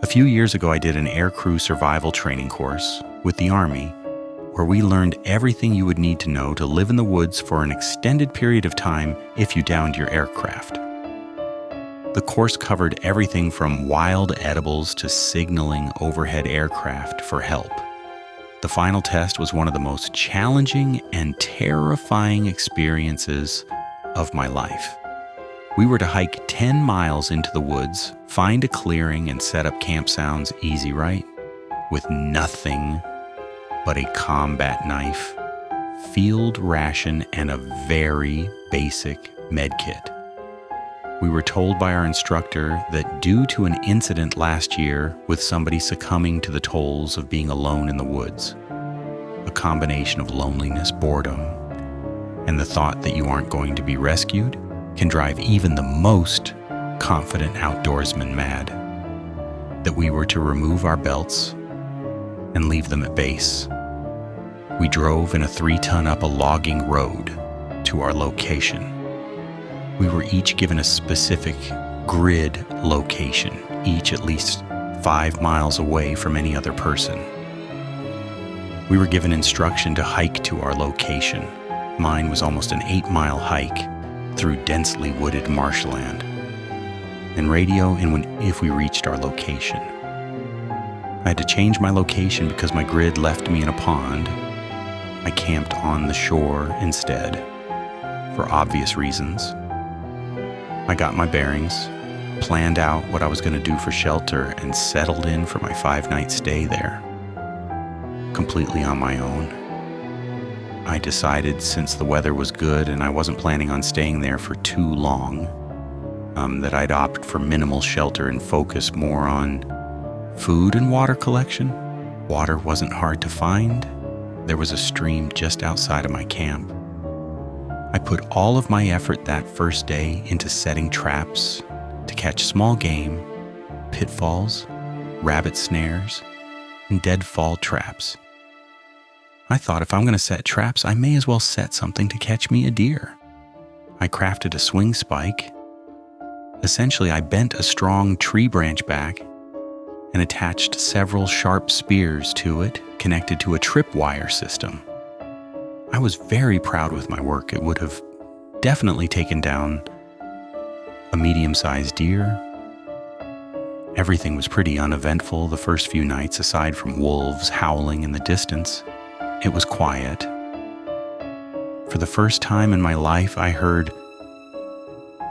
A few years ago, I did an aircrew survival training course with the Army, where we learned everything you would need to know to live in the woods for an extended period of time if you downed your aircraft. The course covered everything from wild edibles to signaling overhead aircraft for help. The final test was one of the most challenging and terrifying experiences of my life. We were to hike 10 miles into the woods, find a clearing, and set up camp. Sounds easy, right? With nothing but a combat knife, field ration, and a very basic med kit. We were told by our instructor that due to an incident last year with somebody succumbing to the tolls of being alone in the woods, a combination of loneliness, boredom, and the thought that you aren't going to be rescued can drive even the most confident outdoorsman mad, that we were to remove our belts and leave them at base. We drove in a 3-ton up a logging road to our location. We were each given a specific grid location, each at least 5 miles away from any other person. We were given instruction to hike to our location. Mine was almost an 8-mile hike through densely wooded marshland, and radio if we reached our location. I had to change my location because my grid left me in a pond. I camped on the shore instead, for obvious reasons. I got my bearings, planned out what I was going to do for shelter, and settled in for my 5-night stay there, completely on my own. I decided, since the weather was good and I wasn't planning on staying there for too long, that I'd opt for minimal shelter and focus more on food and water collection. Water wasn't hard to find. There was a stream just outside of my camp. I put all of my effort that first day into setting traps to catch small game, pitfalls, rabbit snares, and deadfall traps. I thought if I'm going to set traps, I may as well set something to catch me a deer. I crafted a swing spike. Essentially, I bent a strong tree branch back and attached several sharp spears to it, connected to a tripwire system. I was very proud with my work. It would have definitely taken down a medium-sized deer. Everything was pretty uneventful the first few nights, aside from wolves howling in the distance. It was quiet. For the first time in my life, I heard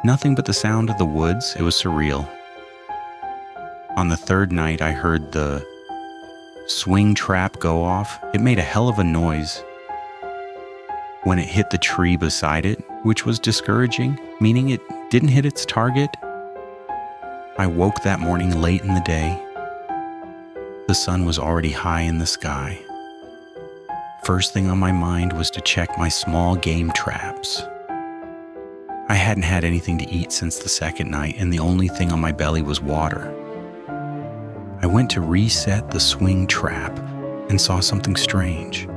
nothing but the sound of the woods. It was surreal. On the third night, I heard the swing trap go off. It made a hell of a noise when it hit the tree beside it, which was discouraging, meaning it didn't hit its target. I woke that morning late in the day. The sun was already high in the sky. First thing on my mind was to check my small game traps. I hadn't had anything to eat since the second night, and the only thing on my belly was water. I went to reset the swing trap and saw something strange.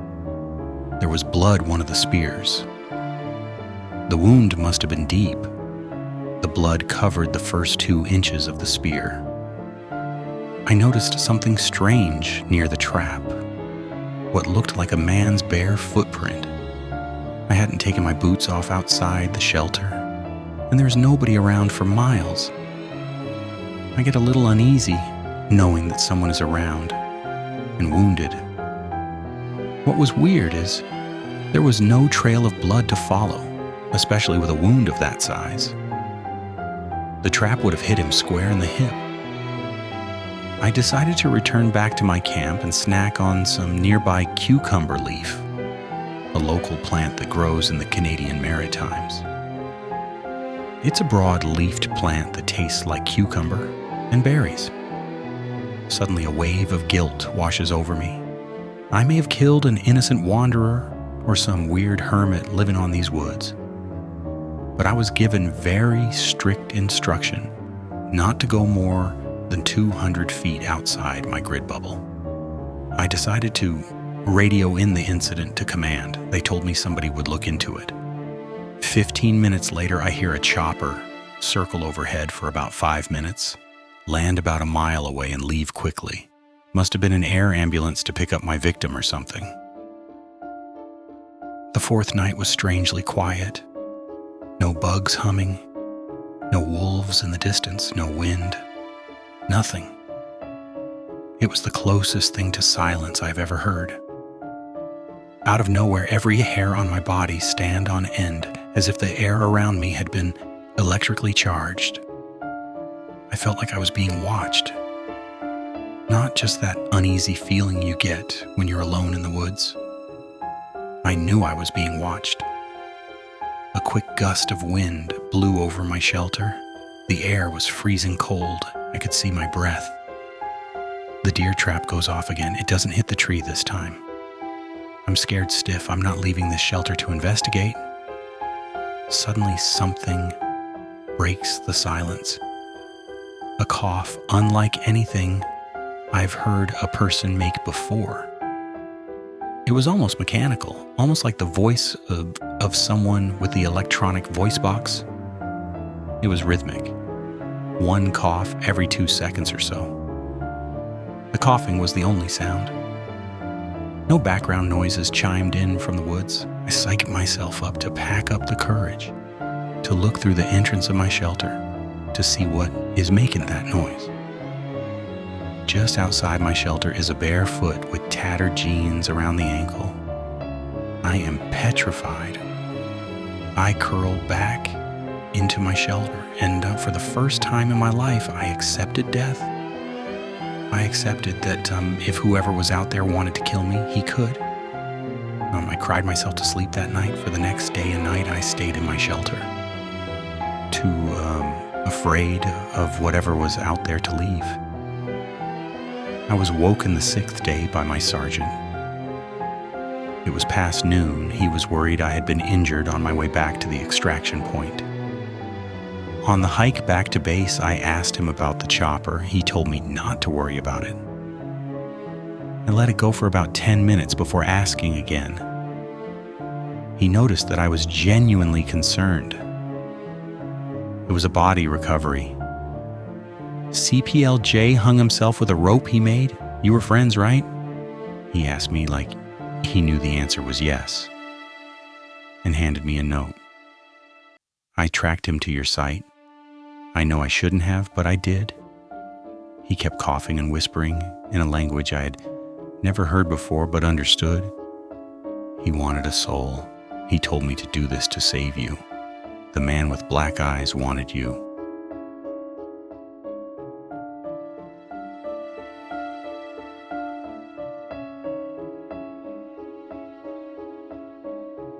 There was blood on one of the spears. The wound must have been deep. The blood covered the first 2 inches of the spear. I noticed something strange near the trap. What looked like a man's bare footprint. I hadn't taken my boots off outside the shelter, and there's nobody around for miles. I get a little uneasy knowing that someone is around and wounded. What was weird is there was no trail of blood to follow, especially with a wound of that size. The trap would have hit him square in the hip. I decided to return back to my camp and snack on some nearby cucumber leaf, a local plant that grows in the Canadian Maritimes. It's a broad-leafed plant that tastes like cucumber and berries. Suddenly, a wave of guilt washes over me. I may have killed an innocent wanderer or some weird hermit living on these woods, but I was given very strict instruction not to go more than 200 feet outside my grid bubble. I decided to radio in the incident to command. They told me somebody would look into it. 15 minutes later, I hear a chopper circle overhead for about 5 minutes, land about a mile away and leave quickly. Must have been an air ambulance to pick up my victim or something. The fourth night was strangely quiet. No bugs humming, no wolves in the distance, no wind, nothing. It was the closest thing to silence I've ever heard. Out of nowhere, every hair on my body stand on end, as if the air around me had been electrically charged. I felt like I was being watched. Not just that uneasy feeling you get when you're alone in the woods. I knew I was being watched. A quick gust of wind blew over my shelter. The air was freezing cold. I could see my breath. The deer trap goes off again. It doesn't hit the tree this time. I'm scared stiff. I'm not leaving this shelter to investigate. Suddenly something breaks the silence. A cough unlike anything I've heard a person make before. It was almost mechanical, almost like the voice of someone with the electronic voice box. It was rhythmic. One cough every 2 seconds or so. The coughing was the only sound. No background noises chimed in from the woods. I psyched myself up to pack up the courage, to look through the entrance of my shelter, to see what is making that noise. Just outside my shelter is a bare foot with tattered jeans around the ankle. I am petrified. I curl back into my shelter, and for the first time in my life, I accepted death. I accepted that if whoever was out there wanted to kill me, he could. I cried myself to sleep that night. For the next day and night, I stayed in my shelter, too afraid of whatever was out there to leave. I was woken the 6th day by my sergeant. It was past noon. He was worried I had been injured on my way back to the extraction point. On the hike back to base, I asked him about the chopper. He told me not to worry about it. I let it go for about 10 minutes before asking again. He noticed that I was genuinely concerned. It was a body recovery. CPLJ hung himself with a rope he made? You were friends, right? He asked me like he knew the answer was yes, and handed me a note. I tracked him to your site. I know I shouldn't have, but I did. He kept coughing and whispering in a language I had never heard before but understood. He wanted a soul. He told me to do this to save you. The man with black eyes wanted you.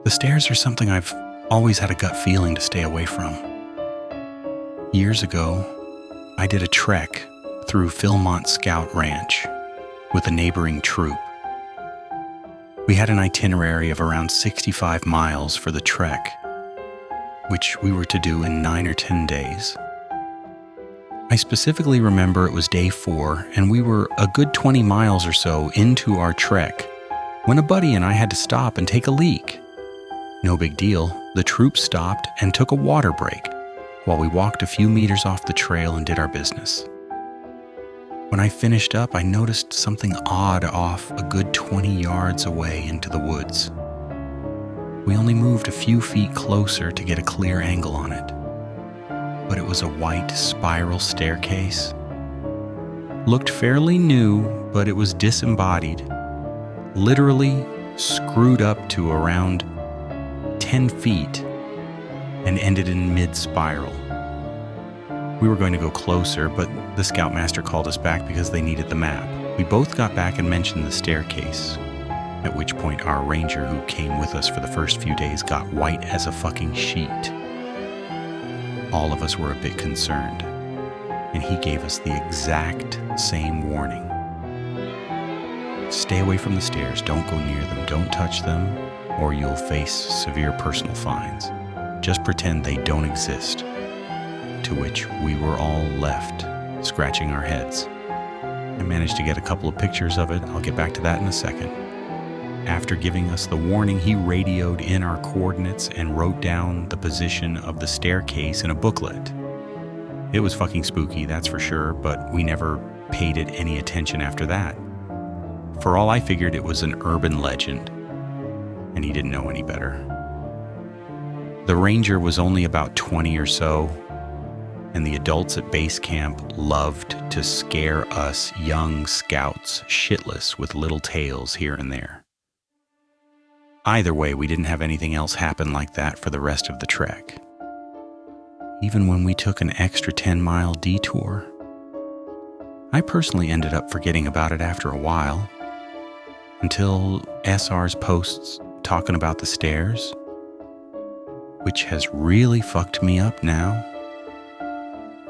The stairs are something I've always had a gut feeling to stay away from. Years ago, I did a trek through Philmont Scout Ranch with a neighboring troop. We had an itinerary of around 65 miles for the trek, which we were to do in 9 or 10 days. I specifically remember it was day 4, and we were a good 20 miles or so into our trek when a buddy and I had to stop and take a leak. No big deal. The troop stopped and took a water break while we walked a few meters off the trail and did our business. When I finished up, I noticed something odd off a good 20 yards away into the woods. We only moved a few feet closer to get a clear angle on it, but it was a white spiral staircase. Looked fairly new, but it was disembodied, literally screwed up to around 10 feet and ended in mid-spiral. We were going to go closer, but the scoutmaster called us back because they needed the map. We both got back and mentioned the staircase, at which point our ranger who came with us for the first few days got white as a fucking sheet. All of us were a bit concerned, and he gave us the exact same warning. Stay away from the stairs, don't go near them, don't touch them, or you'll face severe personal fines. Just pretend they don't exist. To which we were all left, scratching our heads. I managed to get a couple of pictures of it. I'll get back to that in a second. After giving us the warning, he radioed in our coordinates and wrote down the position of the staircase in a booklet. It was fucking spooky, that's for sure, but we never paid it any attention after that. For all I figured, it was an urban legend, and he didn't know any better. The ranger was only about 20 or so, and the adults at base camp loved to scare us young scouts shitless with little tales here and there. Either way, we didn't have anything else happen like that for the rest of the trek. Even when we took an extra 10-mile detour, I personally ended up forgetting about it after a while, until SR's posts talking about the stairs, which has really fucked me up now.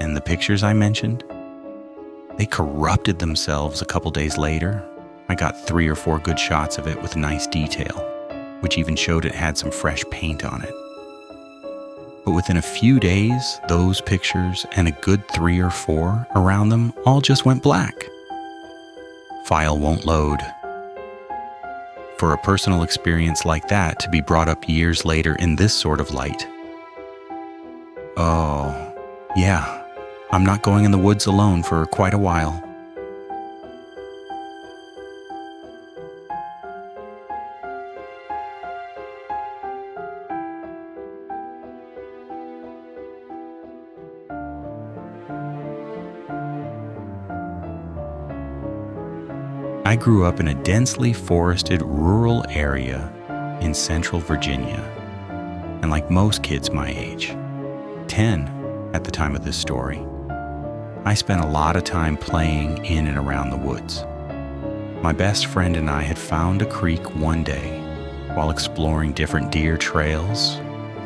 And the pictures I mentioned, they corrupted themselves a couple days later. I got 3 or 4 good shots of it with nice detail, which even showed it had some fresh paint on it. But within a few days, those pictures and a good 3 or 4 around them all just went black. File won't load. For a personal experience like that to be brought up years later in this sort of light. Oh, yeah. I'm not going in the woods alone for quite a while. I grew up in a densely forested rural area in central Virginia, and like most kids my age, 10 at the time of this story, I spent a lot of time playing in and around the woods. My best friend and I had found a creek one day while exploring different deer trails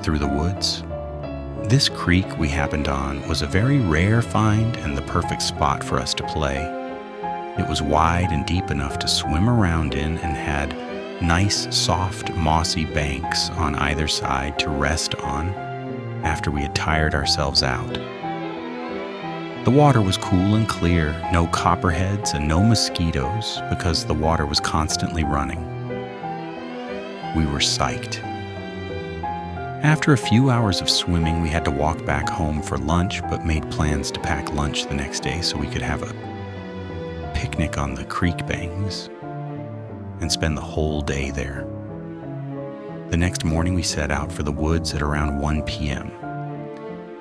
through the woods. This creek we happened on was a very rare find and the perfect spot for us to play. It was wide and deep enough to swim around in and had nice, soft, mossy banks on either side to rest on after we had tired ourselves out. The water was cool and clear, no copperheads and no mosquitoes because the water was constantly running. We were psyched. After a few hours of swimming, we had to walk back home for lunch, but made plans to pack lunch the next day so we could have a picnic on the creek banks and spend the whole day there. The next morning, we set out for the woods at around 1 p.m.,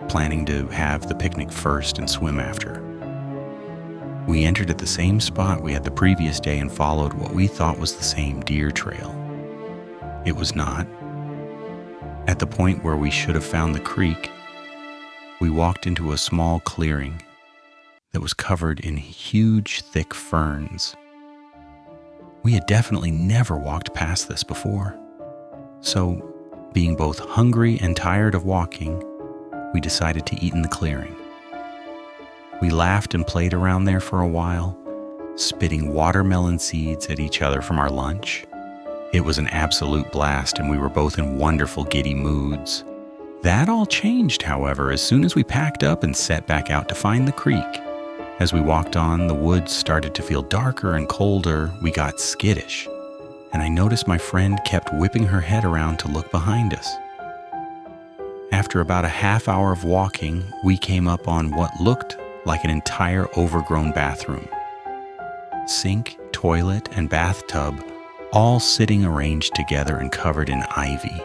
planning to have the picnic first and swim after. We entered at the same spot we had the previous day and followed what we thought was the same deer trail. It was not. At the point where we should have found the creek, we walked into a small clearing that was covered in huge, thick ferns. We had definitely never walked past this before. So, being both hungry and tired of walking, we decided to eat in the clearing. We laughed and played around there for a while, spitting watermelon seeds at each other from our lunch. It was an absolute blast, and we were both in wonderful giddy moods. That all changed, however, as soon as we packed up and set back out to find the creek. As we walked on, the woods started to feel darker and colder. We got skittish, and I noticed my friend kept whipping her head around to look behind us. After about a half hour of walking, we came up on what looked like an entire overgrown bathroom. Sink, toilet, and bathtub all sitting arranged together and covered in ivy.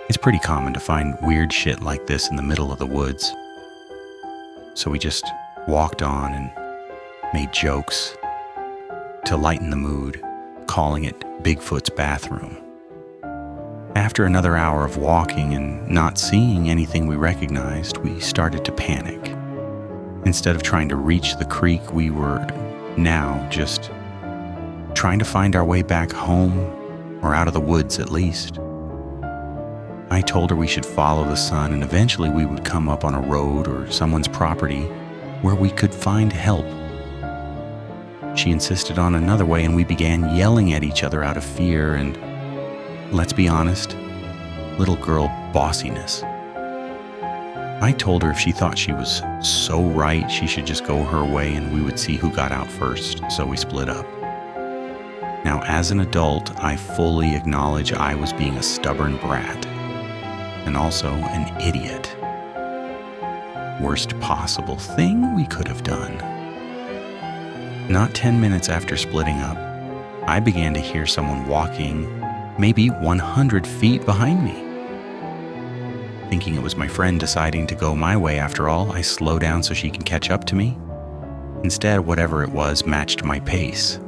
It's pretty common to find weird shit like this in the middle of the woods. So we just walked on and made jokes to lighten the mood, calling it Bigfoot's bathroom. After another hour of walking and not seeing anything we recognized, we started to panic. Instead of trying to reach the creek, we were now just trying to find our way back home, or out of the woods at least. I told her we should follow the sun and eventually we would come up on a road or someone's property where we could find help. She insisted on another way and we began yelling at each other out of fear and, let's be honest, little girl bossiness. I told her if she thought she was so right, she should just go her way and we would see who got out first, so we split up. Now, as an adult, I fully acknowledge I was being a stubborn brat and also an idiot. worst possible thing we could have done. Not 10 minutes after splitting up, I began to hear someone walking maybe 100 feet behind me. Thinking it was my friend deciding to go my way after all, I slow down so she can catch up to me. Instead, whatever it was matched my pace.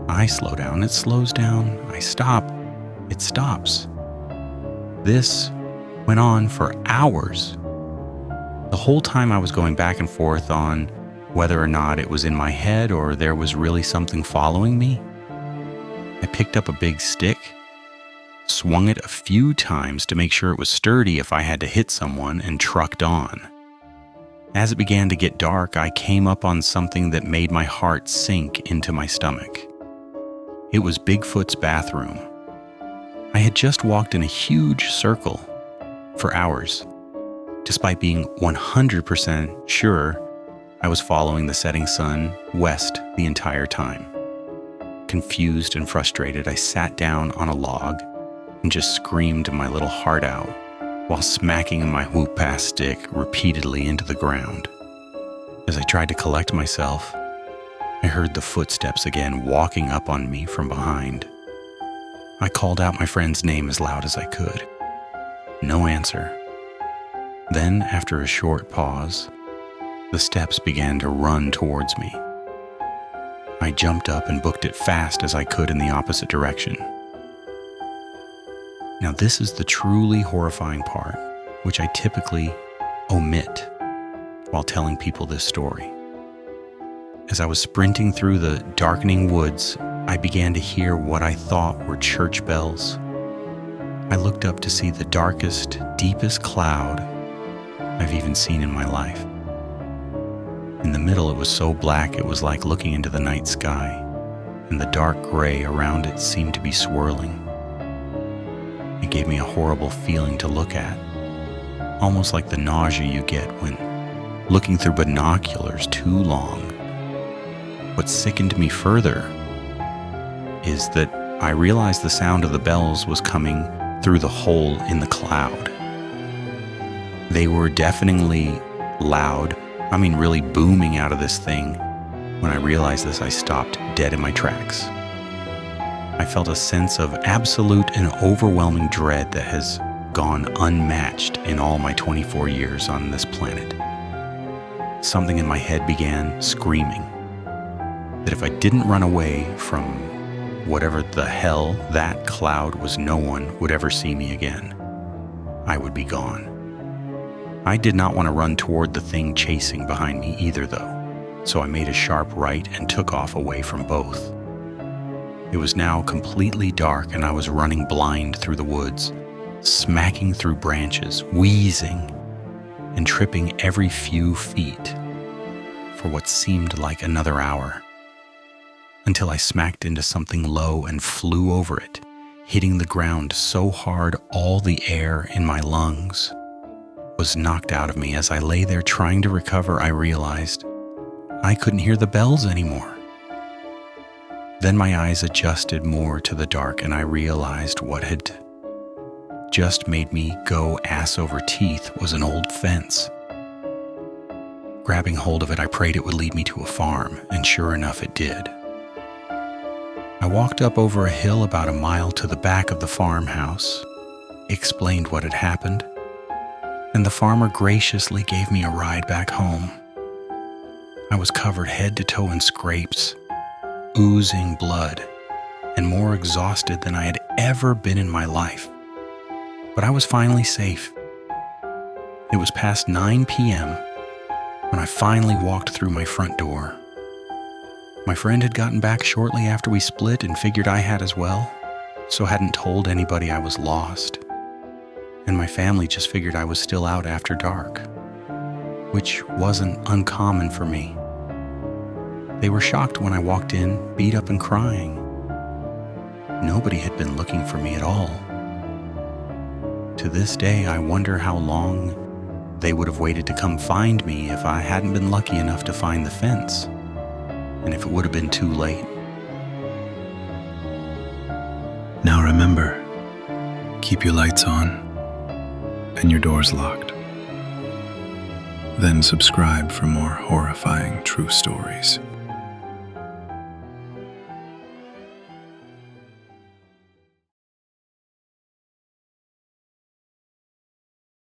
I slow down, it slows down. I stop, it stops. This went on for hours. The whole time I was going back and forth on whether or not it was in my head or there was really something following me. I picked up a big stick, swung it a few times to make sure it was sturdy if I had to hit someone, and trucked on. As it began to get dark, I came up on something that made my heart sink into my stomach. It was Bigfoot's bathroom. I had just walked in a huge circle for hours, despite being 100% sure I was following the setting sun west the entire time. Confused and frustrated, I sat down on a log and just screamed my little heart out while smacking my whoop-pass stick repeatedly into the ground. As I tried to collect myself, I heard the footsteps again walking up on me from behind. I called out my friend's name as loud as I could. No answer. Then, after a short pause, the steps began to run towards me. I jumped up and booked it fast as I could in the opposite direction. Now, this is the truly horrifying part, which I typically omit while telling people this story. As I was sprinting through the darkening woods, I began to hear what I thought were church bells. I looked up to see the darkest, deepest cloud I've even seen in my life. In the middle, it was so black it was like looking into the night sky, and the dark gray around it seemed to be swirling. It gave me a horrible feeling to look at, almost like the nausea you get when looking through binoculars too long. What sickened me further is that I realized the sound of the bells was coming through the hole in the cloud. They were deafeningly loud, really booming out of this thing. When I realized this, I stopped dead in my tracks. I felt a sense of absolute and overwhelming dread that has gone unmatched in all my 24 years on this planet. Something in my head began screaming that if I didn't run away from whatever the hell that cloud was, no one would ever see me again. I would be gone. I did not want to run toward the thing chasing behind me either, though, so I made a sharp right and took off away from both. It was now completely dark and I was running blind through the woods, smacking through branches, wheezing, and tripping every few feet for what seemed like another hour, until I smacked into something low and flew over it, hitting the ground so hard all the air in my lungs was knocked out of me. As I lay there trying to recover, I realized I couldn't hear the bells anymore. Then my eyes adjusted more to the dark and I realized what had just made me go ass over teeth was an old fence. Grabbing hold of it, I prayed it would lead me to a farm, and sure enough, it did. I walked up over a hill about a mile to the back of the farmhouse, explained what had happened, and the farmer graciously gave me a ride back home. I was covered head to toe in scrapes, oozing blood, and more exhausted than I had ever been in my life. But I was finally safe. It was past 9 p.m. when I finally walked through my front door. My friend had gotten back shortly after we split and figured I had as well, so hadn't told anybody I was lost. And my family just figured I was still out after dark, which wasn't uncommon for me. They were shocked when I walked in, beat up and crying. Nobody had been looking for me at all. To this day, I wonder how long they would have waited to come find me if I hadn't been lucky enough to find the fence, and if it would have been too late. Now remember, keep your lights on and your doors locked. Then subscribe for more horrifying true stories.